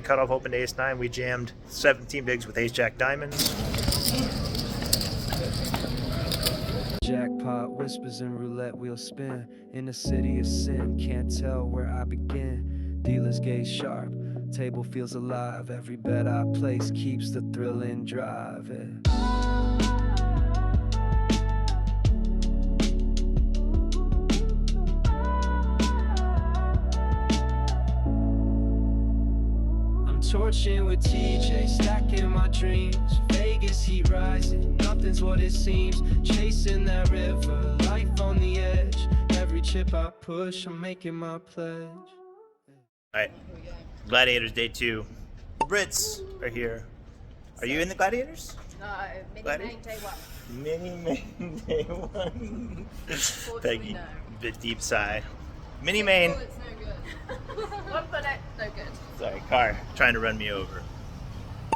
Cutoff open to ace-9. We jammed 17 bigs with ace-jack diamonds. Jackpot whispers and roulette wheel spin. In the city of sin, can't tell where I begin. Dealers gaze sharp, table feels alive. Every bet I place keeps the thrill in drive. Torching with TJ, stacking my dreams. Vegas heat rising, nothing's what it seems. Chasing that river, life on the edge. Every chip I push, I'm making my pledge. Alright, Gladiators Day 2. The Brits are here. Are you in the Gladiators? No, Mini-Main Day 1. Mini-Main Day 1. Unfortunately, no. Bit deep sigh. Mini-Main. It's no good. One for it, no good. Sorry, car trying to run me over.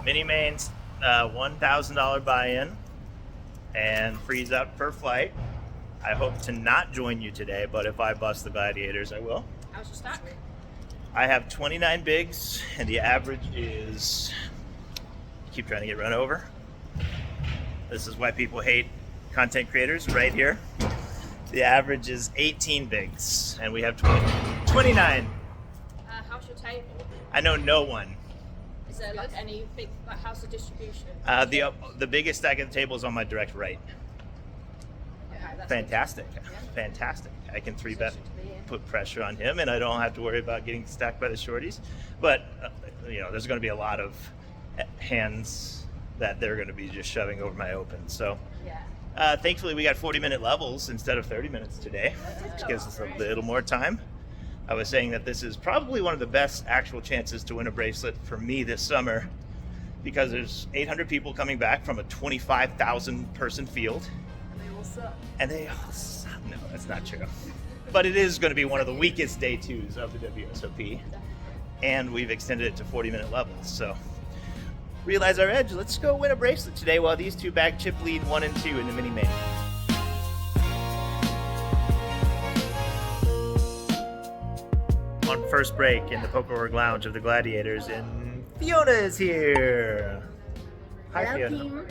Mini-Main's $1,000 buy-in and frees up per flight. I hope to not join you today, but if I bust the Gladiators, I will. How's your stack? I have 29 bigs, and the average is... Keep trying to get run over. This is why people hate content creators right here. The average is 18 bigs, and we have 29. How's your table? I know no one. Is there like any big house of distribution? The biggest stack at the table is on my direct right. Okay, that's Fantastic. Yeah. Fantastic. I can 3-bet, put pressure on him, and I don't have to worry about getting stacked by the shorties. But, there's going to be a lot of hands that they're going to be just shoving over my open. So, yeah. Thankfully, we got 40-minute levels instead of 30 minutes today, which gives us a little more time. I was saying that this is probably one of the best actual chances to win a bracelet for me this summer because there's 800 people coming back from a 25,000 person field. And they all suck. And they all suck. No, that's not true. But it is going to be one of the weakest day 2s of the WSOP. And we've extended it to 40-minute levels. So realize our edge. Let's go win a bracelet today while these two bag chip lead 1 and 2 in the mini-main. On first break in the Poker Lounge of the Gladiators, and Fiona is here. Hi, Hello, Fiona. team.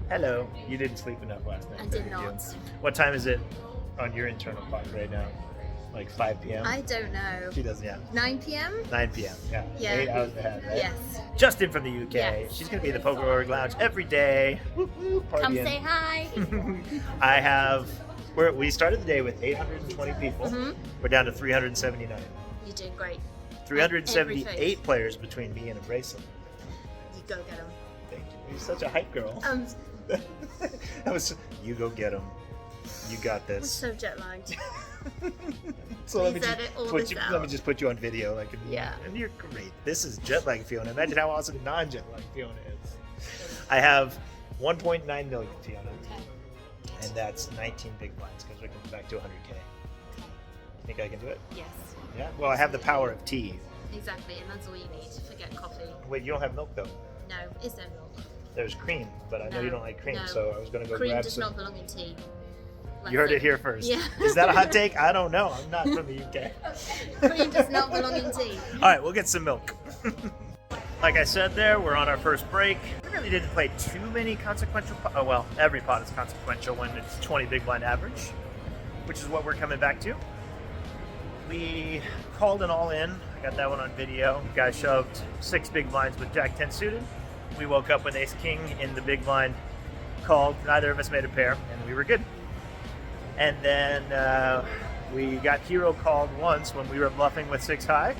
Hello. You didn't sleep enough last night. I did you? not. What time is it on your internal clock right now? Like 5 p.m.? I don't know. She doesn't, yeah. 9 p.m.? 9 p.m. Yeah. Yeah. 8 hours ahead, right? Yes. Justin from the UK. Yes. She's going to be in the Poker Lounge every day. Woo, woo, Come partying. say hi. I have... We started the day with 820 people. Mm-hmm. We're down to 379. You're doing great. 378 players between me and a bracelet. You go get them. Thank you. You're such a hype girl. That was, you go get them. You got I'm this. so jet lagged. So let me, Please edit all put this you, out. let me just put you on video. Yeah. And you're great. This is jet lag Fiona. Imagine how awesome non-jet lag Fiona is. I have 1.9 million Fiona. And that's 19 big blinds because we're coming back to 100K. Think I can do it? Yes. Yeah? Well, I have the power of tea. Exactly, and that's all you need. Forget coffee. Wait, you don't have milk though? No, is there milk? There's cream, but I know No, you don't like cream, no. so I was going to go Cream grab does some. not belong in tea. You heard it here first. Yeah. Is that a hot take? I don't know. I'm not from the UK. Cream does not belong in tea. All right, we'll get some milk. Like I said there, we're on our first break. We really didn't play too many consequential well, every pot is consequential when it's 20 big blind average, which is what we're coming back to. We called an all-in. I got that one on video. Guy shoved 6 big blinds with Jack 10 suited. We woke up with Ace King in the big blind, called. Neither of us made a pair, and we were good. And then we got hero called once when we were bluffing with 6 high.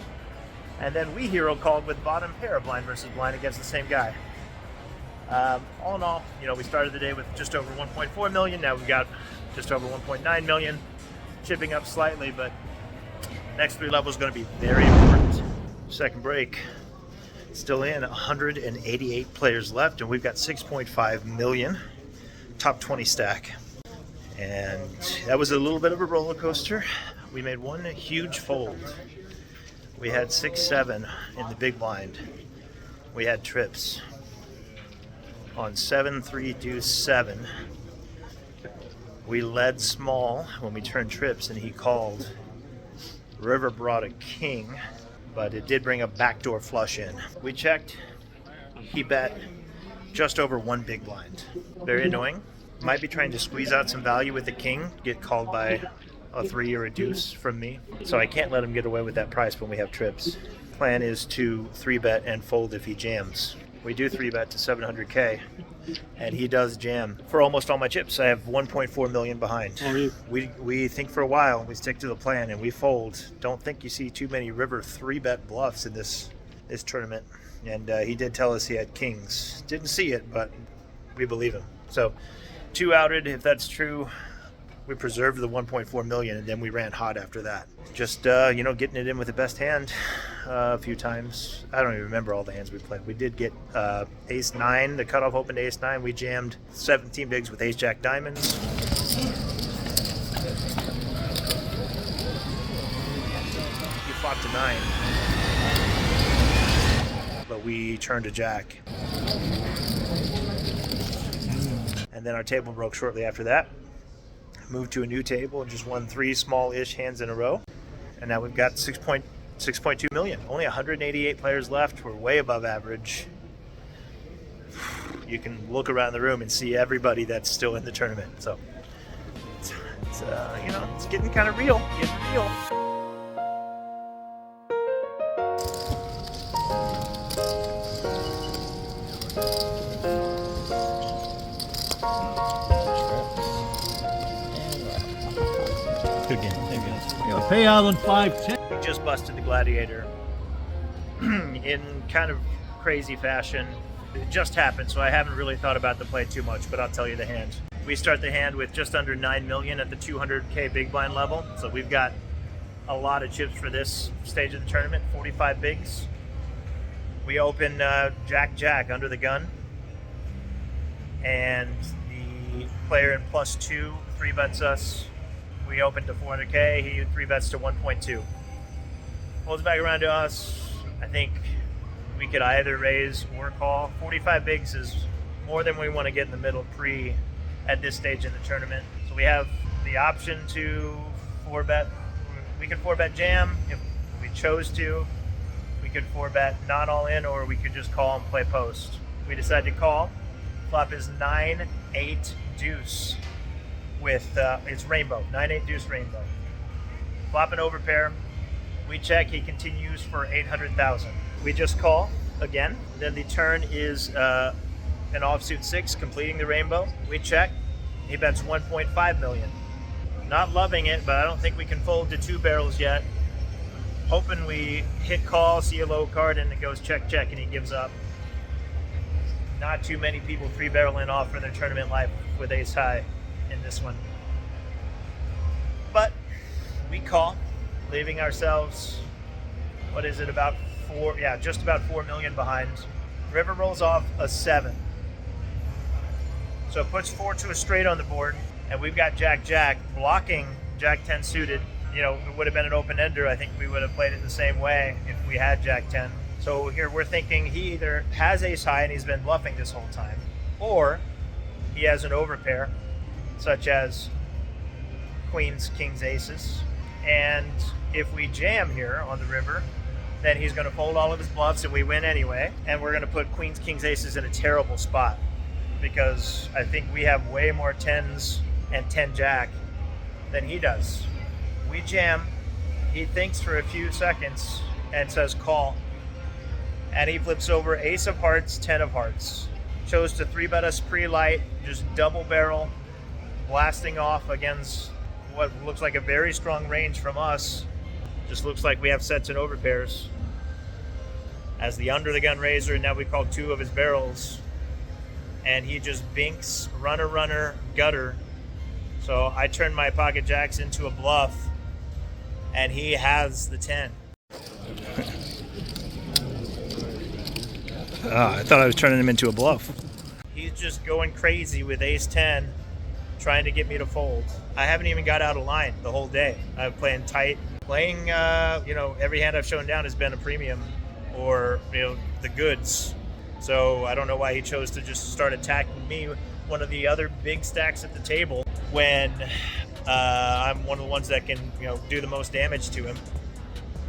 And then we hero called with bottom pair blind versus blind against the same guy. All in all, we started the day with just over 1.4 million. Now we've got just over 1.9 million, chipping up slightly, but next 3 levels is going to be very important. Second break, still in, 188 players left, and we've got 6.5 million, top 20 stack. And that was a little bit of a roller coaster. We made one huge fold. We had 6-7 in the big blind. We had trips on 7-3 deuce 7. We led small when we turned trips, and he called. River brought a king, but it did bring a backdoor flush in. We checked. He bet just over 1 big blind. Very annoying. Might be trying to squeeze out some value with the king, get called by a 3 or a deuce from me. So I can't let him get away with that price when we have trips. Plan is to 3-bet and fold if he jams. We do 3-bet to 700K, and he does jam. For almost all my chips, I have 1.4 million behind. We think for a while, we stick to the plan, and we fold. Don't think you see too many river 3-bet bluffs in this tournament. And he did tell us he had kings. Didn't see it, but we believe him. So 2 outed, if that's true. We preserved the 1.4 million, and then we ran hot after that. Just, getting it in with the best hand a few times. I don't even remember all the hands we played. We did get ace-9. The cutoff opened ace-9. We jammed 17 bigs with ace-jack diamonds. He flopped to 9. But we turned to jack. And then our table broke shortly after that. Moved to a new table and just won 3 small-ish hands in a row. And now we've got 6.2 million. Only 188 players left. We're way above average. You can look around the room and see everybody that's still in the tournament. So it's getting kind of real. Getting real. Good game. There you go. Payout on 5-10. We just busted the Gladiator in kind of crazy fashion. It just happened, so I haven't really thought about the play too much, but I'll tell you the hand. We start the hand with just under 9 million at the 200K big blind level, so we've got a lot of chips for this stage of the tournament, 45 bigs. We open Jack-Jack under the gun, and the player in +2 3-bets us. We open to 400K, he 3-bets to 1.2. Pulls back around to us. I think we could either raise or call. 45 bigs is more than we want to get in the middle at this stage in the tournament. So we have the option to 4-bet. We could 4-bet jam if we chose to. We could 4-bet not all in, or we could just call and play post. We decided to call. Flop is 9-8 deuce. With it's rainbow, 9-8 deuce rainbow. Flop an overpair. We check. He continues for 800,000. We just call again. Then the turn is an offsuit 6, completing the rainbow. We check. He bets 1.5 million. Not loving it, but I don't think we can fold to 2 barrels yet. Hoping we hit call, see a low card, and it goes check, check, and he gives up. Not too many people 3-barreling off for their tournament life with ace high in this one. But we call, leaving ourselves, what is it, about 4, just about 4 million behind. River rolls off a 7. So it puts 4 to a straight on the board, and we've got Jack-Jack blocking Jack-10 suited. It would have been an open-ender. I think we would have played it the same way if we had Jack-10. So here we're thinking he either has ace high and he's been bluffing this whole time, or he has an overpair, such as queens, kings, aces. And if we jam here on the river, then he's going to fold all of his bluffs and we win anyway. And we're going to put queens, kings, aces in a terrible spot, because I think we have way more 10s and 10 jack than he does. We jam, he thinks for a few seconds and says call. And he flips over ace of hearts, 10 of hearts. Chose to 3-bet us pre-light, just double barrel, blasting off against what looks like a very strong range from us. Just looks like we have sets and overpairs. As the under the gun raiser, now we call 2 of his barrels. And he just binks, runner, gutter. So I turn my pocket jacks into a bluff, and he has the 10. I thought I was turning him into a bluff. He's just going crazy with ace-10, trying to get me to fold. I haven't even got out of line the whole day. I'm playing tight. Playing, every hand I've shown down has been a premium or, the goods. So I don't know why he chose to just start attacking me, one of the other big stacks at the table, when I'm one of the ones that can, do the most damage to him.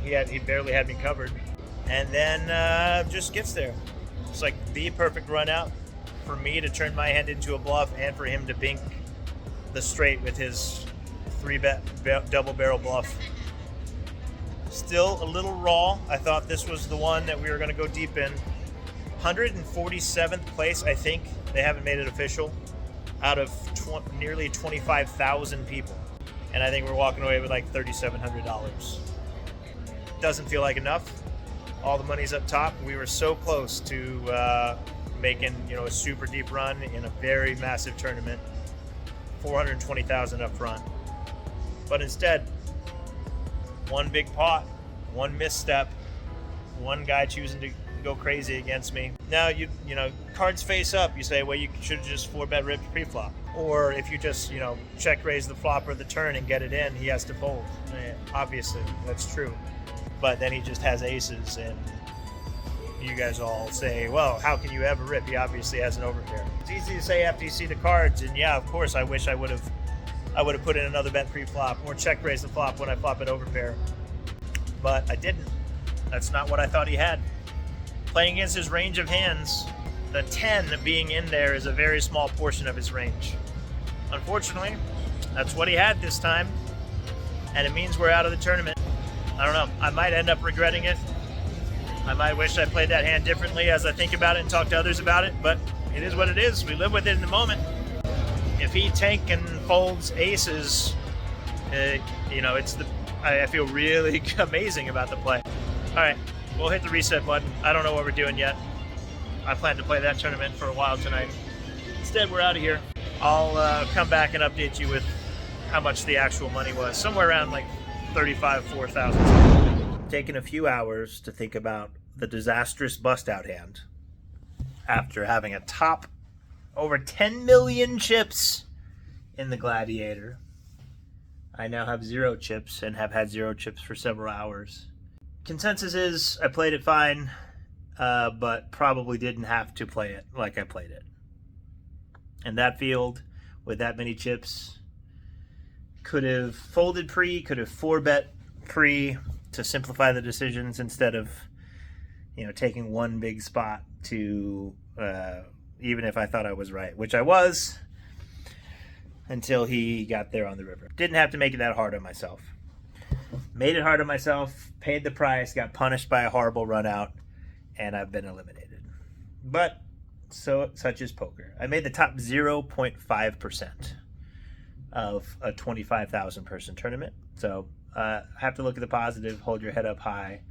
He barely had me covered. And then just gets there. It's like the perfect run out for me to turn my hand into a bluff and for him to bink the straight with his 3-bet double barrel bluff. Still a little raw. I thought this was the one that we were going to go deep in. 147th place, I think. They haven't made it official. Out of nearly 25,000 people. And I think we're walking away with like $3,700. Doesn't feel like enough. All the money's up top. We were so close to making, a super deep run in a very massive tournament. 420,000 up front. But instead, one big pot, one misstep, one guy choosing to go crazy against me. Now cards face up. You say, well, you should have just 4-bet ripped pre-flop. Or if you just, check raise the flop or the turn and get it in, he has to fold. Obviously, that's true. But then he just has aces, and you guys all say, well, how can you ever rip? He obviously has an overpair. It's easy to say after you see the cards, and yeah, of course, I wish I would have put in another bet pre-flop or check raise the flop when I flop an overpair. But I didn't. That's not what I thought he had. Playing against his range of hands, the 10 being in there is a very small portion of his range. Unfortunately, that's what he had this time, and it means we're out of the tournament. I don't know. I might end up regretting it. I might wish I played that hand differently as I think about it and talk to others about it, but it is what it is. We live with it in the moment. If he tank and folds aces, I feel really amazing about the play. All right, we'll hit the reset button. I don't know what we're doing yet. I plan to play that tournament for a while tonight. Instead, we're out of here. I'll come back and update you with how much the actual money was. Somewhere around like 4,000. Taking a few hours to think about the disastrous bust-out hand after having a top over 10 million chips in the Gladiator. I now have 0 chips and have had 0 chips for several hours. Consensus is I played it fine, but probably didn't have to play it like I played it. And that field with that many chips could have folded pre, could have 4-bet pre to simplify the decisions instead of, taking one big spot to, even if I thought I was right, which I was until he got there on the river. Didn't have to make it that hard on myself. Made it hard on myself, paid the price, got punished by a horrible run out, and I've been eliminated. But such is poker. I made the top 0.5% of a 25,000 person tournament. So have to look at the positive, hold your head up high,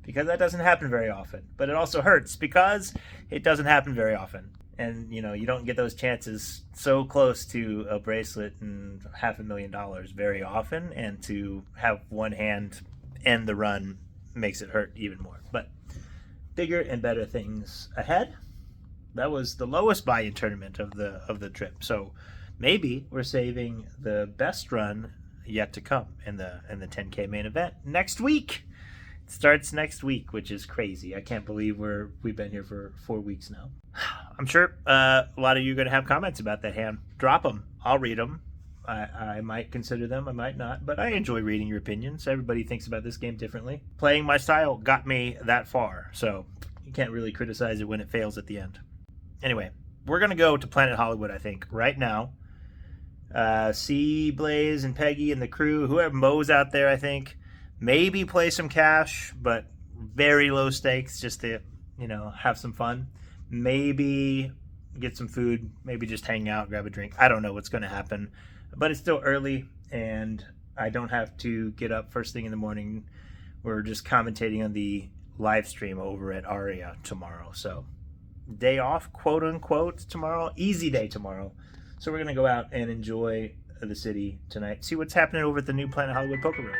because that doesn't happen very often. But it also hurts because it doesn't happen very often. And, you don't get those chances so close to a bracelet and $500,000 very often. And to have one hand end the run makes it hurt even more. But bigger and better things ahead. That was the lowest buy-in tournament of the trip. So maybe we're saving the best run yet to come in the 10K main event next week. It starts next week, which is crazy. I can't believe we've been here for 4 weeks now. I'm sure a lot of you are going to have comments about that hand. Drop them. I'll read them. I might consider them. I might not. But I enjoy reading your opinions. Everybody thinks about this game differently. Playing my style got me that far. So you can't really criticize it when it fails at the end. Anyway, we're going to go to Planet Hollywood, I think, right now. See Blaze and Peggy and the crew, whoever Mo's out there, I think. Maybe play some cash, but very low stakes just to, have some fun. Maybe get some food, maybe just hang out, grab a drink. I don't know what's going to happen, but it's still early and I don't have to get up first thing in the morning. We're just commentating on the live stream over at Aria tomorrow. So day off, quote unquote, tomorrow. Easy day tomorrow. So we're going to go out and enjoy the city tonight. See what's happening over at the new Planet Hollywood Poker Room.